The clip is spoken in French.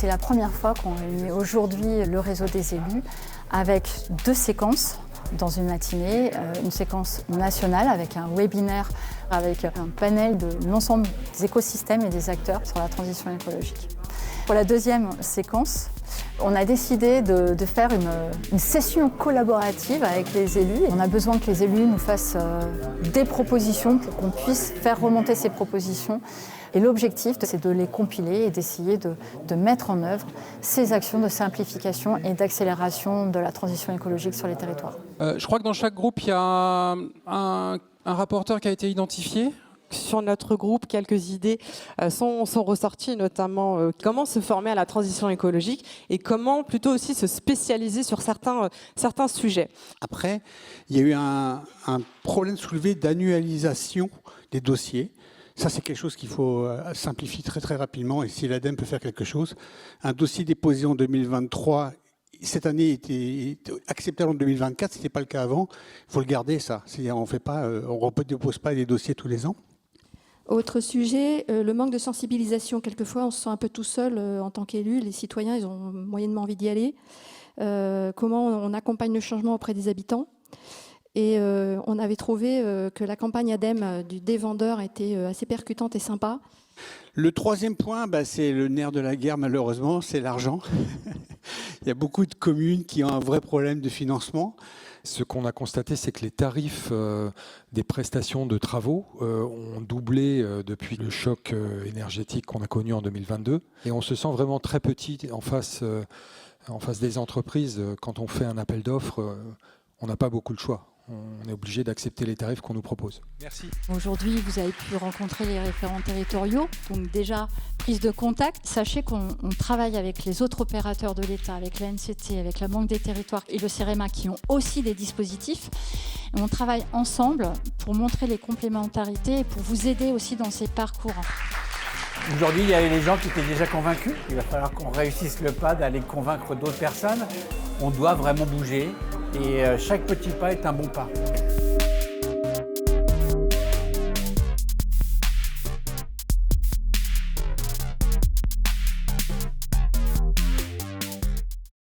C'est la première fois qu'on réunit aujourd'hui le réseau des élus avec 2 séquences dans une matinée, une séquence nationale avec un webinaire, avec un panel de l'ensemble des écosystèmes et des acteurs sur la transition écologique. Pour la deuxième séquence, on a décidé de faire une session collaborative avec les élus. On a besoin que les élus nous fassent des propositions pour qu'on puisse faire remonter ces propositions. Et l'objectif, c'est de les compiler et d'essayer de mettre en œuvre ces actions de simplification et d'accélération de la transition écologique sur les territoires. Je crois que dans chaque groupe, il y a un rapporteur qui a été identifié. Sur notre groupe, quelques idées sont ressorties, notamment comment se former à la transition écologique et comment plutôt aussi se spécialiser sur certains sujets. Après, il y a eu un problème soulevé d'annualisation des dossiers. Ça, c'est quelque chose qu'il faut simplifier très très rapidement, et si l'ADEME peut faire quelque chose. Un dossier déposé en 2023, cette année était acceptable en 2024, ce n'était pas le cas avant. Il faut le garder, ça. C'est-à-dire, on ne dépose pas des dossiers tous les ans. Autre sujet, le manque de sensibilisation. Quelquefois, on se sent un peu tout seul en tant qu'élu. Les citoyens, ils ont moyennement envie d'y aller. Comment on accompagne le changement auprès des habitants ? Et on avait trouvé que la campagne ADEME du dévendeur était assez percutante et sympa. Le troisième point, c'est le nerf de la guerre, malheureusement, c'est l'argent. Il y a beaucoup de communes qui ont un vrai problème de financement. Ce qu'on a constaté, c'est que les tarifs des prestations de travaux ont doublé depuis le choc énergétique qu'on a connu en 2022. Et on se sent vraiment très petit en face des entreprises. Quand on fait un appel d'offres, on n'a pas beaucoup de choix. On est obligé d'accepter les tarifs qu'on nous propose. Merci. Aujourd'hui, vous avez pu rencontrer les référents territoriaux, donc déjà prise de contact. Sachez qu'on travaille avec les autres opérateurs de l'État, avec la NCT, avec la Banque des Territoires et le CEREMA qui ont aussi des dispositifs. Et on travaille ensemble pour montrer les complémentarités et pour vous aider aussi dans ces parcours. Aujourd'hui, il y avait les gens qui étaient déjà convaincus. Il va falloir qu'on réussisse le pas d'aller convaincre d'autres personnes. On doit vraiment bouger et chaque petit pas est un bon pas.